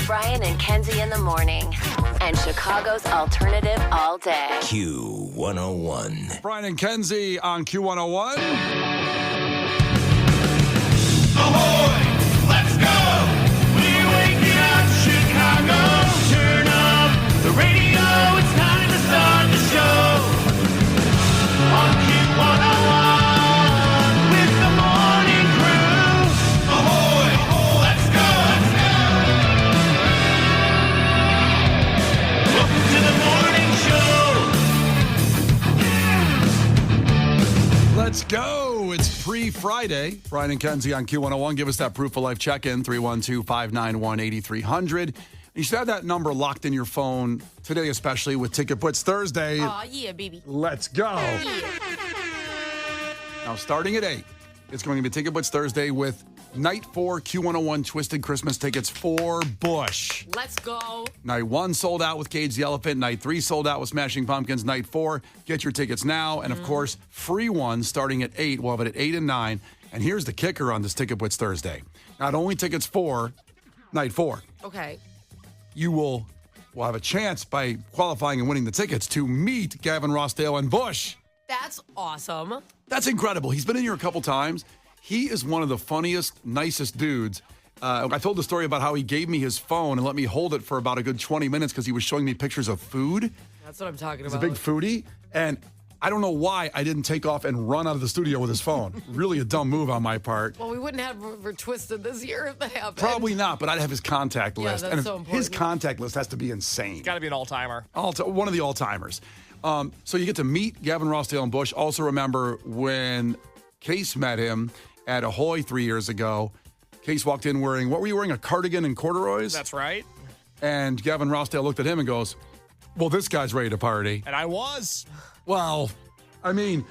Brian and Kenzie in the morning. And Chicago's alternative all day. Q101. Brian and Kenzie on Q101. Ahoy! Let's go! We're waking up Chicago. Turn up the radio. It's time to start the show. On Q101 with the morning crew. Ahoy! Let's go! Welcome to the morning show. Let's go. It's pre-Friday. Brian and Kenzie on Q101. Give us that proof of life check-in, 312-591-8300. You should have that number locked in your phone today, especially with Ticket Blitz Thursday. Oh, yeah, baby. Let's go. Now, starting at 8, it's going to be Ticket Blitz Thursday with Night 4 Q101 Twisted Christmas tickets for Bush. Let's go. Night 1 sold out with Cage the Elephant. Night 3 sold out with Smashing Pumpkins. Night 4, get your tickets now. And, of course, free ones starting at 8. We'll have it at 8 and 9. And here's the kicker on this Ticket Blitz Thursday. Not only tickets for Night 4. Okay. You will have a chance by qualifying and winning the tickets to meet Gavin Rossdale and Bush. That's awesome. That's incredible. He's been in here a couple times. He is one of the funniest, nicest dudes. I told the story about how he gave me his phone and let me hold it for about a good 20 minutes because he was showing me pictures of food. That's what I'm talking He's about. a big foodie. And I don't know why I didn't take off and run out of the studio with his phone. Really a dumb move on my part. Well, we wouldn't have We're Twisted this year if that happened. Probably not, but I'd have his contact Yeah, list. that's and so his important. contact list has to be insane. Got to be an all-timer. One of the all-timers. So you get to meet Gavin Rossdale and Bush. Also remember when Case met him at Ahoy 3 years ago. Case walked in wearing, what were you wearing, a cardigan and corduroys? That's right. And Gavin Rossdale looked at him and goes, well, this guy's ready to party. And I was. Well, I mean,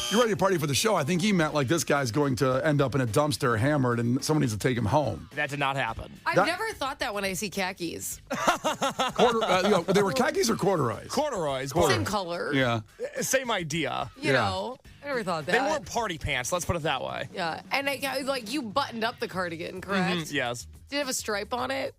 you're ready to party for the show. I think he meant like this guy's going to end up in a dumpster hammered and someone needs to take him home. That did not happen. I've never thought that when I see khakis. They were khakis or corduroys? Corduroys. Same color. Yeah. Same idea. You know, I never thought that. They weren't party pants. Let's put it that way. Yeah. And you buttoned up the cardigan, correct? Yes. Did it have a stripe on it?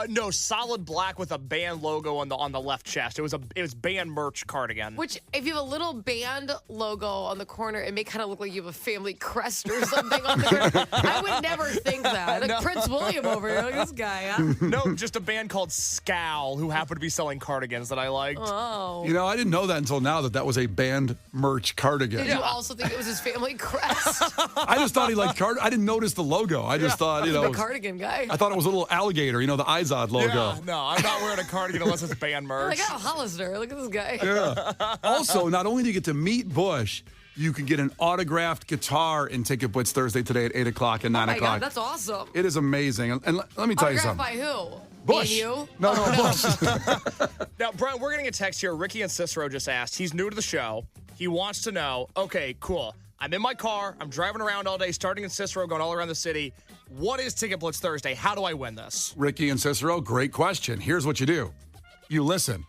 No, solid black with a band logo on the left chest. It was band merch cardigan. Which, if you have a little band logo on the corner, it may kind of look like you have a family crest or something on there. I would never think that. Like Prince William over here, like this guy, huh? No, just a band called Scowl who happened to be selling cardigans that I liked. Oh. You know, I didn't know that until now that was a band merch cardigan. Did you also think it was his family crest? I just thought he liked cardigan. I didn't notice the logo. I just thought, The cardigan guy. I thought it was a little alligator, the Izod logo. Yeah, no, I'm not wearing a cardigan unless it's band merch. Like, Hollister, look at this guy. Yeah. Also, not only do you get to meet Bush, you can get an autographed guitar in Ticket Blitz Thursday today at 8 o'clock and 9 Oh my o'clock. God, that's awesome. It is amazing. And let me tell you Autographed something. by who? Bush. Me and you? No, Bush. Now, Brian, we're getting a text here. Ricky and Cicero just asked. He's new to the show. He wants to know, okay, cool. I'm in my car. I'm driving around all day, starting in Cicero, going all around the city. What is Ticket Blitz Thursday? How do I win this? Ricky and Cicero, great question. Here's what you do. You listen.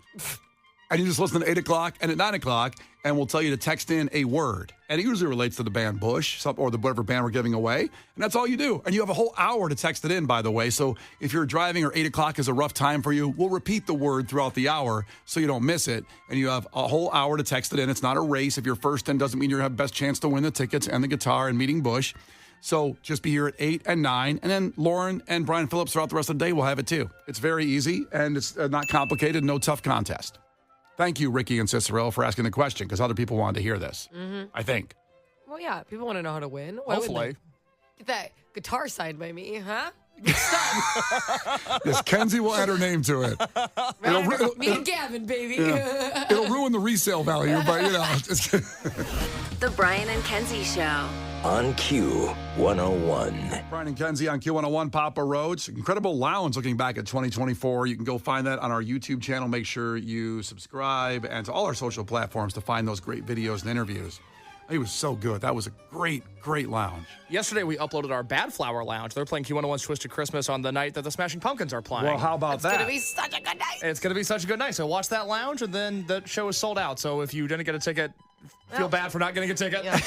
And you just listen at 8 o'clock and at 9 o'clock, and we'll tell you to text in a word. And it usually relates to the band Bush or whatever band we're giving away. And that's all you do. And you have a whole hour to text it in, by the way. So if you're driving or 8 o'clock is a rough time for you, we'll repeat the word throughout the hour so you don't miss it. And you have a whole hour to text it in. It's not a race. If you're first in, doesn't mean you have best chance to win the tickets and the guitar and meeting Bush. So just be here at 8 and 9. And then Lauren and Brian Phillips throughout the rest of the day will have it too. It's very easy and it's not complicated, no tough contest. Thank you, Ricky and Cicero, for asking the question because other people wanted to hear this, I think. Well, yeah, people want to know how to win. Why wouldn't Hopefully. they? Get that guitar signed by me, huh? Yes, Kenzie will add her name to it. Me and Gavin, baby. Yeah. It'll ruin the resale value, but it's The Brian and Kenzie Show. On Q101. Brian and Kenzie on Q101 Papa Roach. Incredible lounge looking back at 2024. You can go find that on our YouTube channel. Make sure you subscribe and to all our social platforms to find those great videos and interviews. It was so good. That was a great, great lounge. Yesterday, we uploaded our Bad Flower Lounge. They're playing Q101's Twisted Christmas on the night that the Smashing Pumpkins are playing. Well, how about It's that? going to be such a good night. It's going to be such a good night. So watch that lounge, and then the show is sold out. So if you didn't get a ticket Feel bad for not getting a ticket. Yeah.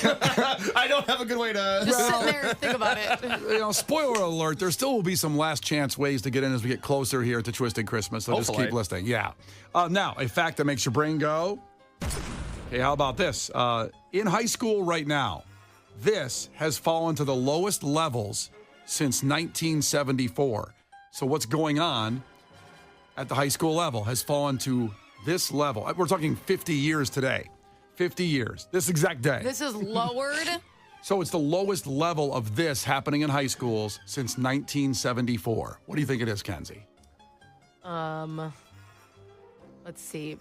I don't have a good way to. Just sit there and think about it. Spoiler alert, there still will be some last chance ways to get in as we get closer here to Twisted Christmas. So Hopefully. just keep listening. Yeah. Now, a fact that makes your brain go. Okay, how about this? In high school right now, this has fallen to the lowest levels since 1974. So what's going on at the high school level has fallen to this level. We're talking 50 years today. 50 years. This exact day. This is lowered. So it's the lowest level of this happening in high schools since 1974. What do you think it is, Kenzie? Let's see.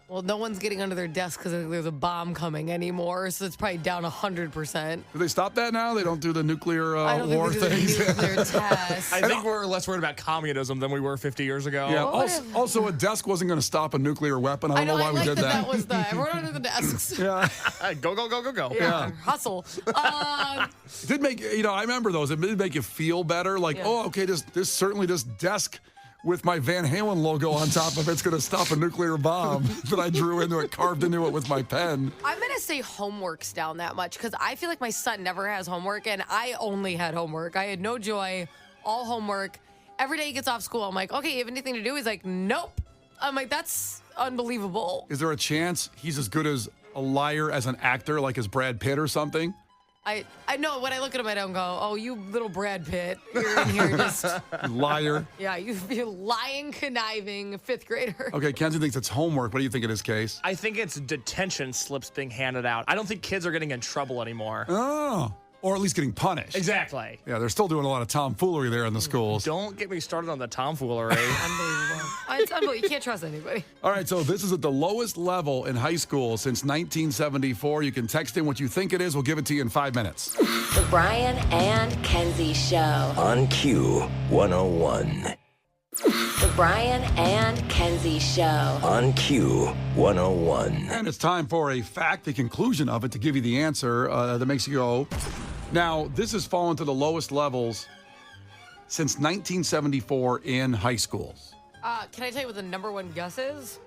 Well, no one's getting under their desk because there's a bomb coming anymore, so it's probably down 100%. Do they stop that now? They don't do the nuclear I don't war think they do things? the nuclear test. I think we're less worried about communism than we were 50 years ago. Yeah. What Also, a desk wasn't going to stop a nuclear weapon. I don't know why I we like did that. that. That was the everyone under the desks. Yeah. Go, go, go, go, go. Yeah. Hustle. It did make, I remember those. It did make you feel better. Like, Yeah. oh, okay, this desk with my Van Halen logo on top of it's going to stop a nuclear bomb that I drew into it, carved into it with my pen. I'm going to say homework's down that much because I feel like my son never has homework and I only had homework. I had no joy, all homework. Every day he gets off school, I'm like, okay, you have anything to do? He's like, nope. I'm like, that's unbelievable. Is there a chance he's as good as a liar as an actor, like as Brad Pitt or something? I know when I look at him, I don't go, oh, you little Brad Pitt. You're in here just, Liar. yeah, you lying, conniving fifth grader. Okay, Kenzie thinks it's homework. What do you think it is, Case? I think it's detention slips being handed out. I don't think kids are getting in trouble anymore. Oh, or at least getting punished. Exactly. Yeah, they're still doing a lot of tomfoolery there in the schools. Don't get me started on the tomfoolery. Unbelievable. It's unbelievable. You can't trust anybody. All right, so this is at the lowest level in high school since 1974. You can text in what you think it is. We'll give it to you in 5 minutes. The Brian and Kenzie Show. On Q 101. The Brian and Kenzie Show. On Q 101. And it's time for a fact, the conclusion of it, to give you the answer that makes you go. Now, this has fallen to the lowest levels since 1974 in high schools. Can I tell you what the number one guess is?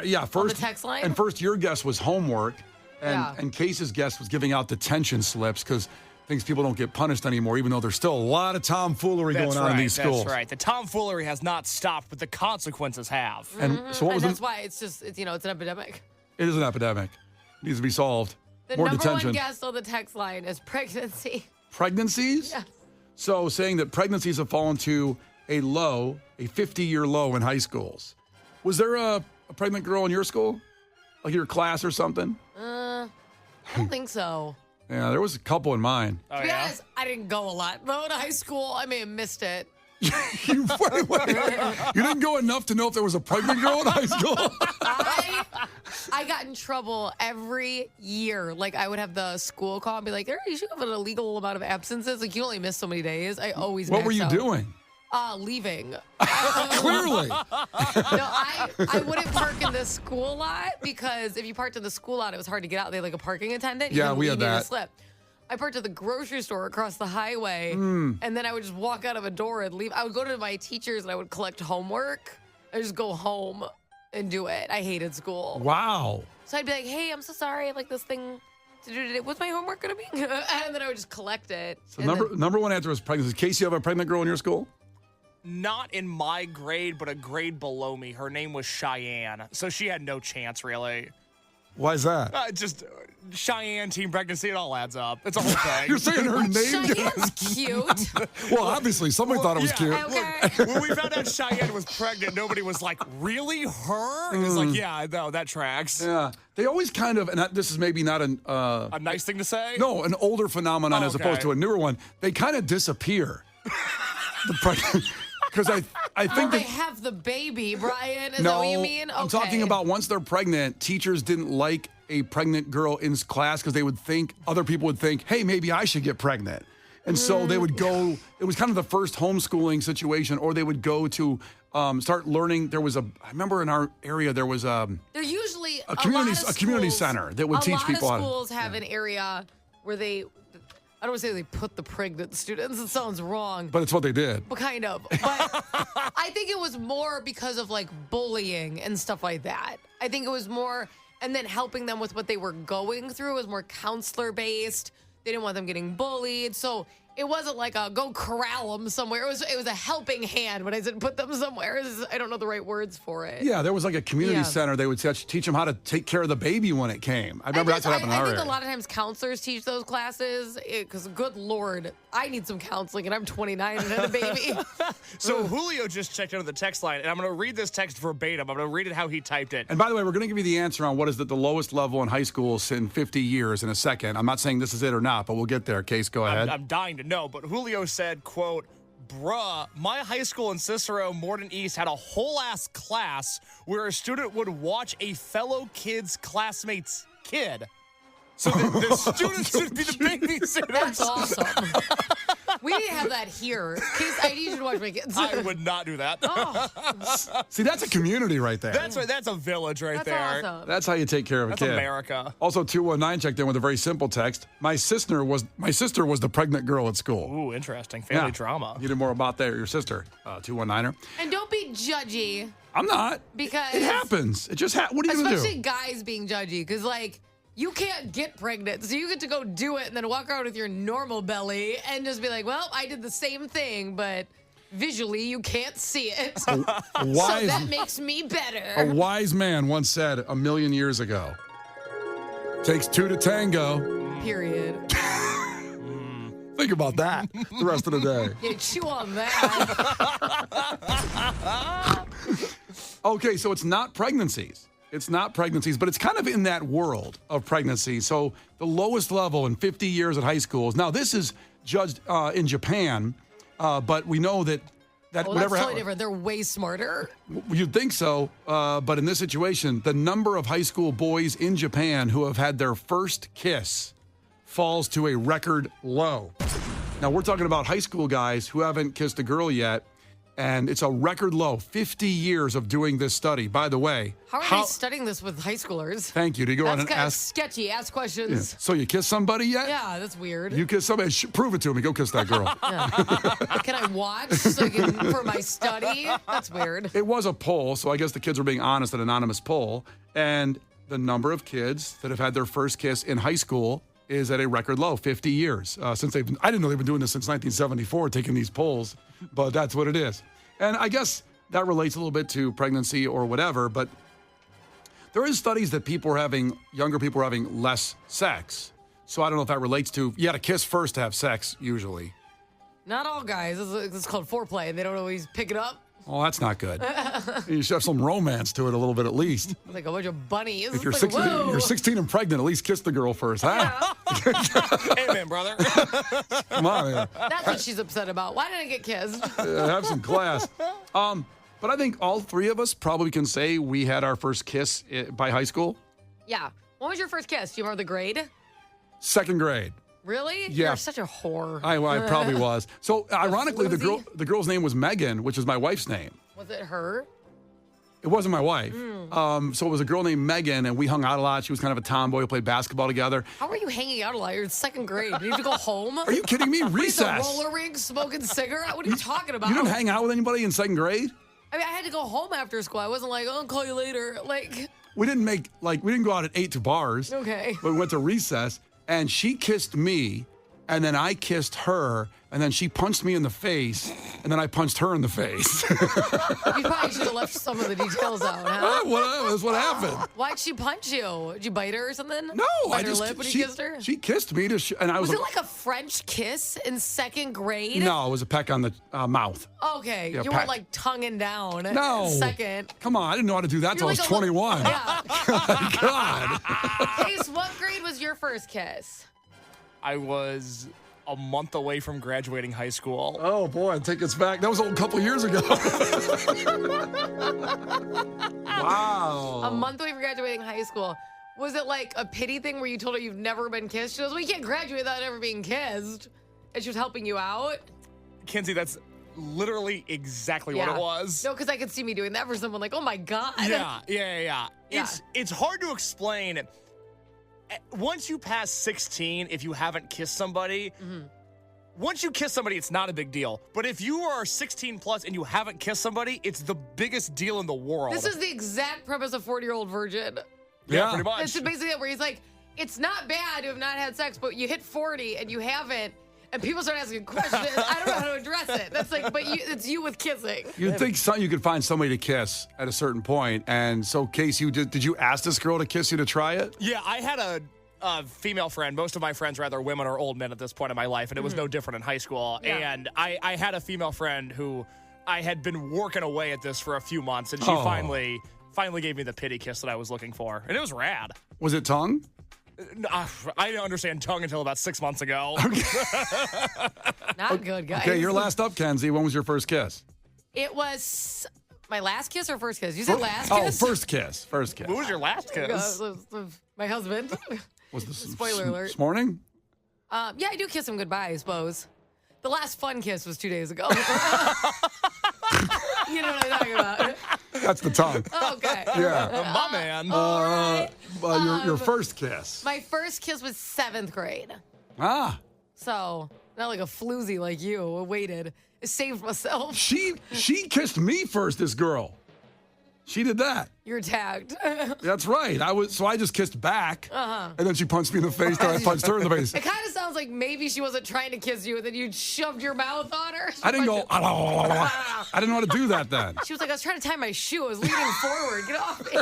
Yeah, first. the text line? And first, your guess was homework, Yeah. and Case's guess was giving out detention slips because thinks people don't get punished anymore, even though there's still a lot of tomfoolery going on in these schools. That's right. The tomfoolery has not stopped, but the consequences have. And so what was And that's why it's just, it's an epidemic. It is an epidemic. It needs to be solved. The More number detention. one guess on the text line is pregnancy. Pregnancies? Yes. So saying that pregnancies have fallen to a 50-year low in high schools. Was there a pregnant girl in your school? Like your class or something? I don't think so. Yeah, there was a couple in mine. Oh, To be yeah? honest, I didn't go a lot. Though to high school, I may have missed it. You didn't go enough to know if there was a pregnant girl in high school? I got in trouble every year. Like, I would have the school call and be like, you should have an illegal amount of absences. Like, you only miss so many days. I always What were maxed you out. doing? Leaving. Clearly. No, I wouldn't park in the school lot because if you parked in the school lot, it was hard to get out. They had like a parking attendant. Yeah, You we had needed a that. slip. I parked at the grocery store across the highway, and then I would just walk out of a door and leave. I would go to my teachers and I would collect homework. I just go home and do it. I hated school. Wow. So I'd be like, hey, I'm so sorry. I have like this thing to do today. What's my homework going to be? And then I would just collect it. So And then- number one answer was pregnancy. Casey, you have a pregnant girl in your school? Not in my grade, but a grade below me. Her name was Cheyenne. So she had no chance, really. Why is that? Just Cheyenne, teen pregnancy, it all adds up. It's a whole thing. You're saying her name? Cheyenne's cute. Well, obviously, somebody thought it was cute. Okay. When we found out Cheyenne was pregnant, nobody was like, really? Her? And it's like, yeah, no, that tracks. Yeah. They always kind of, and this is maybe not A nice thing to say? no, an older phenomenon Oh, as opposed okay. to a newer one. They kind of disappear. Because I think They that. have the baby, Brian. Is that No, what you mean? I'm talking Okay. about once they're pregnant, teachers didn't like a pregnant girl in class because they would think, other people would think, hey, maybe I should get pregnant. And so they would go, it was kind of the first homeschooling situation, or they would go to start learning. I remember in our area, there was They're usually a community schools- center that would teach people A how lot to. of schools have an area where they, I don't want to say they put the pregnant students. It sounds wrong. But it's what they did. But kind of. But I think it was more because of like bullying and stuff like that. I think it was more and then helping them with what they were going through. It was more counselor based. They didn't want them getting bullied. So it wasn't like a go corral them somewhere. It was a helping hand when I said put them somewhere. I don't know the right words for it. Yeah, there was like a community center. They would teach them how to take care of the baby when it came. I remember that's what happened in our I think area. a lot of times counselors teach those classes because, good Lord, I need some counseling, and I'm 29 and had a baby. So Julio just checked into the text line, and I'm going to read this text verbatim. I'm going to read it how he typed it. And by the way, we're going to give you the answer on what is the lowest level in high school in 50 years in a second. I'm not saying this is it or not, but we'll get there. Case, go ahead. I'm dying to know, but Julio said, quote, bruh, my high school in Cicero, Morden East, had a whole-ass class where a student would watch a fellow kid's classmate's kid. So the students should be the babysitters. That's awesome. We didn't have that here. Case, I need you to watch my kids. I would not do that. See, that's a community right there. That's right. That's a village right That's there. awesome. That's how you take care of a That's kid. America. Also, 219 checked in with a very simple text. My sister was the pregnant girl at school. Ooh, interesting. Family drama. You did more about that, your sister, 219er. And don't be judgy. I'm not. Because it happens. It just what are you going to do? Especially guys being judgy, because, like, you can't get pregnant, so you get to go do it and then walk around with your normal belly and just be like, well, I did the same thing, but visually you can't see it. So that makes me better. A wise man once said 1,000,000 years ago, takes two to tango. Period. Think about that the rest of the day. Yeah, chew on that. Okay, so it's not pregnancies. It's not pregnancies, but it's kind of in that world of pregnancy. So the lowest level in 50 years at high schools. Now, this is judged in Japan, but we know that Well, whatever that's totally different. They're way smarter. You'd think so, but in this situation, the number of high school boys in Japan who have had their first kiss falls to a record low. Now, we're talking about high school guys who haven't kissed a girl yet, and it's a record low. 50 years of doing this study. By the way, How are they studying this with high schoolers? Thank you. To go on That's and kind of ask. sketchy. Ask questions. So you kiss somebody yet? Yeah, that's weird. You kiss somebody? Prove it to me. Go kiss that girl. Can I watch for my study? That's weird. It was a poll, so I guess the kids were being honest, an anonymous poll. And the number of kids that have had their first kiss in high school is at a record low, 50 years. I didn't know they've been doing this since 1974, taking these polls, but that's what it is. And I guess that relates a little bit to pregnancy or whatever, but there is studies that younger people are having less sex. So I don't know if that relates to, you got to kiss first to have sex, usually. Not all guys. It's called foreplay, and they don't always pick it up. Oh, that's not good. You should have some romance to it a little bit at least. Like a bunch of bunnies. If you're It's 16, like, whoa. you're 16 and pregnant, at least kiss the girl first, huh? Amen, brother. Come on, man. That's what she's upset about. Why didn't I get kissed? Have some class. But I think all three of us probably can say we had our first kiss by high school. Yeah. When was your first kiss? Do you remember the grade? Second grade. Really? Yeah. You're such a whore. I probably was. So ironically, floozy? the girl's name was Megan, which is my wife's name. Was it her? It wasn't my wife. So it was a girl named Megan, and we hung out a lot. She was kind of a tomboy. We played basketball together. How are you hanging out a lot? You're in second grade. You need to go home? Are you kidding me? What are you, the Recess. roller rink smoking cigarette? What are you talking about? You didn't hang out with anybody in second grade? I mean, I had to go home after school. I wasn't like, oh, I'll call you later. Like, We didn't go out at 8 to bars. okay. But we went to recess, and she kissed me, and then I kissed her, and then she punched me in the face, and then I punched her in the face. You probably should have left some of the details out, huh? That's what happened. Why'd she punch you? Did you bite her or something? No, bite her lip when you kissed her? She kissed me, and I was, Was it like a French kiss in second grade? No, it was a peck on the mouth. Okay, Yeah, you peck. weren't like tonguing down. No. Second. Come on, I didn't know how to do that till I was like a little- 21. Yeah. God. Case, what grade was your first kiss? I was a month away from graduating high school. Oh boy, take us back. That was a couple years ago. Wow. A month away from graduating high school. Was it like a pity thing where you told her you've never been kissed? She goes, well, you can't graduate without ever being kissed. And she was helping you out? Kenzie, that's literally exactly what it was. No, because I could see me doing that for someone like, oh my God. Yeah. It's hard to explain. Once you pass 16, if you haven't kissed somebody, once you kiss somebody, it's not a big deal. But if you are 16 plus and you haven't kissed somebody, it's the biggest deal in the world. This is the exact premise of 40-Year-Old Virgin. Yeah, pretty much. It's basically it, where he's like, it's not bad to have not had sex, but you hit 40 and you haven't, and people start asking questions. I don't know how to address it. That's like, but it's you with kissing. You'd think you could find somebody to kiss at a certain point. And so, Casey, did you ask this girl to kiss you to try it? Yeah, I had a female friend. Most of my friends are either women or old men at this point in my life, and it was no different in high school. Yeah. And I had a female friend who I had been working away at this for a few months, and she finally gave me the pity kiss that I was looking for, and it was rad. Was it tongue? I didn't understand tongue until about 6 months ago. Not good, guys. Okay, you're last up, Kenzie. When was your first kiss? It was my last kiss or first kiss? You said last kiss? Oh, first kiss. First kiss. What was your last kiss? My husband. Was this Spoiler alert. This morning? Yeah, I do kiss him goodbye, I suppose. The last fun kiss was 2 days ago. You know what I'm talking about. That's the tongue. Okay. Yeah. My man. Your first kiss. My first kiss was 7th grade. Ah. So, not like a floozy like you. I waited. I saved myself. She kissed me first, this girl. She did that. You're tagged. That's right. I just kissed back. And then she punched me in the face, then I punched her in the face. It kind of sounds like maybe she wasn't trying to kiss you, and then you shoved your mouth on her. I didn't go, I didn't know how to do that then. She was like, I was trying to tie my shoe. I was leaning forward. Get off me.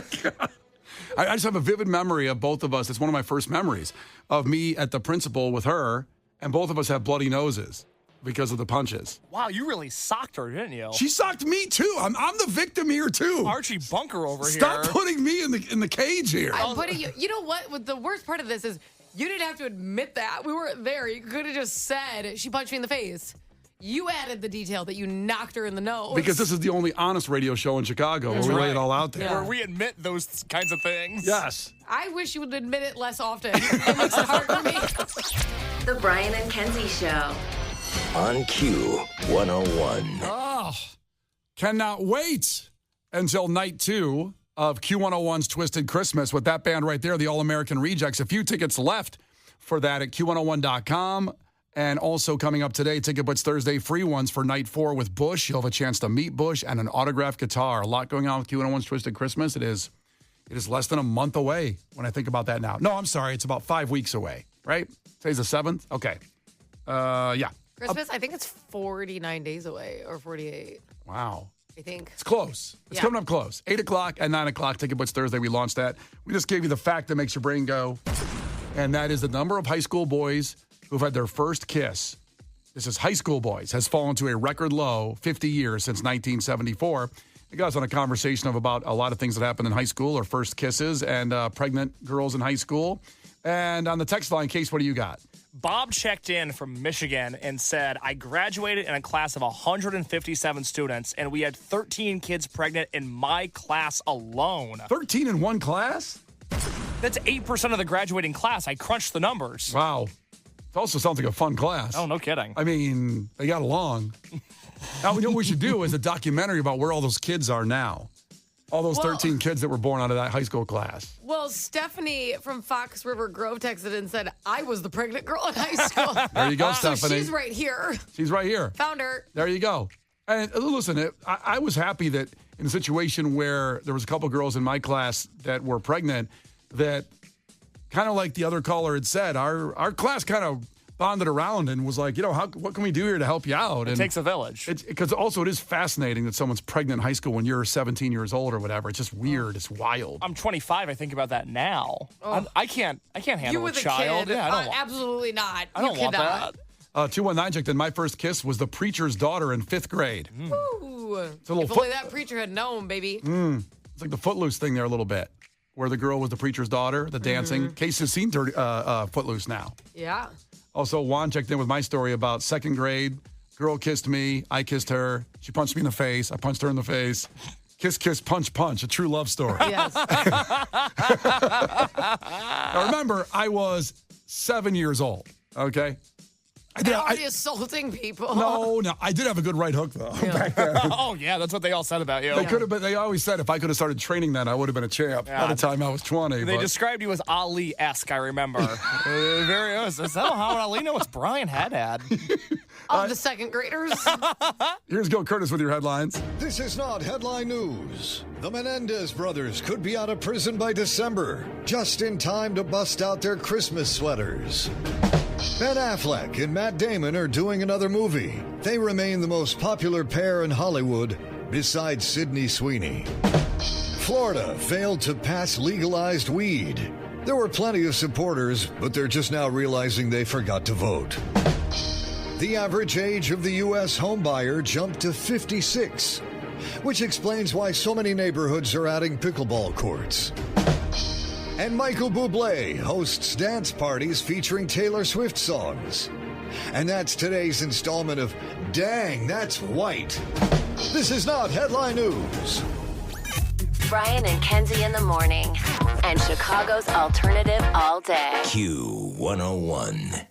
I just have a vivid memory of both of us. It's one of my first memories of me at the principal with her, and both of us have bloody noses because of the punches. Wow, you really socked her, didn't you? She socked me too. I'm the victim here too. Archie Bunker over Stop here. putting me in the cage here. I'm putting you. You know what? The worst part of this is you didn't have to admit that. We weren't there. You could have just said she punched me in the face. You added the detail that you knocked her in the nose. Because this is the only honest radio show in Chicago where we lay it all out there. Yeah. Where we admit those kinds of things. Yes. I wish you would admit it less often. It makes it hard for me. The Brian and Kenzie Show. On Q101. Oh, cannot wait until night 2 of Q101's Twisted Christmas with that band right there, the All-American Rejects. A few tickets left for that at Q101.com. And also coming up today, Ticket Blitz Thursday, free ones for night 4 with Bush. You'll have a chance to meet Bush and an autographed guitar. A lot going on with Q101's Twisted Christmas. It is less than a month away when I think about that now. No, I'm sorry. It's about 5 weeks away, right? Today's the 7th? Okay. Yeah. Christmas, I think it's 49 days away or 48. Wow. I think. It's close. It's coming up close. 8 o'clock and 9 o'clock, Ticket Blitz Thursday. We launched that. We just gave you the fact that makes your brain go. And that is the number of high school boys who've had their first kiss. This is high school boys, has fallen to a record low 50 years since 1974. It got us on a conversation about a lot of things that happened in high school, or first kisses, and pregnant girls in high school. And on the text line, Case, what do you got? Bob checked in from Michigan and said, I graduated in a class of 157 students, and we had 13 kids pregnant in my class alone. 13 in one class? That's 8% of the graduating class. I crunched the numbers. Wow. It also sounds like a fun class. Oh, no kidding. I mean, they got along. Now, you know what we should do is a documentary about where all those kids are now. All those 13 kids that were born out of that high school class. Well, Stephanie from Fox River Grove texted and said, I was the pregnant girl in high school. There you go, So Stephanie. she's right here. She's right here. Found her. There you go. And listen, I was happy that in a situation where there was a couple girls in my class that were pregnant, that kind of like the other caller had said, our class kind of bonded around and was like, what can we do here to help you out? It takes a village. Because also it is fascinating that someone's pregnant in high school when you're 17 years old or whatever. It's just weird. It's wild. I'm 25. I think about that now. Oh. I can't handle You a with a child. kid. Yeah, I don't want. Absolutely not. I don't you want cannot. that. 219 checked in. My first kiss was the preacher's daughter in 5th grade. Ooh. It's a little If only that preacher had known, baby. It's like the Footloose thing there a little bit, where the girl was the preacher's daughter, the dancing. Case has seen Footloose now. Yeah. Also, Juan checked in with my story about 2nd grade. Girl kissed me. I kissed her. She punched me in the face. I punched her in the face. Kiss, kiss, punch, punch. A true love story. Yes. Now, remember, I was 7 years old, okay? Already assaulting people. No. I did have a good right hook, though, back then. Oh, yeah, that's what they all said about you. They could have been. They always said if I could have started training then, I would have been a champ by the time I was 20. They described you as Ali-esque, I remember. Very is that Muhammad Ali? No, it's Brian Haddad. Of the second graders. Here's Go Curtis with your headlines. This is not headline news. The Menendez brothers could be out of prison by December, just in time to bust out their Christmas sweaters. Ben Affleck and Matt Damon are doing another movie. They remain the most popular pair in Hollywood, besides Sydney Sweeney. Florida failed to pass legalized weed. There were plenty of supporters, but they're just now realizing they forgot to vote. The average age of the U.S. homebuyer jumped to 56, which explains why so many neighborhoods are adding pickleball courts. And Michael Bublé hosts dance parties featuring Taylor Swift songs. And that's today's installment of Dang, That's White. This is not headline news. Brian and Kenzie in the morning. And Chicago's alternative all day. Q101.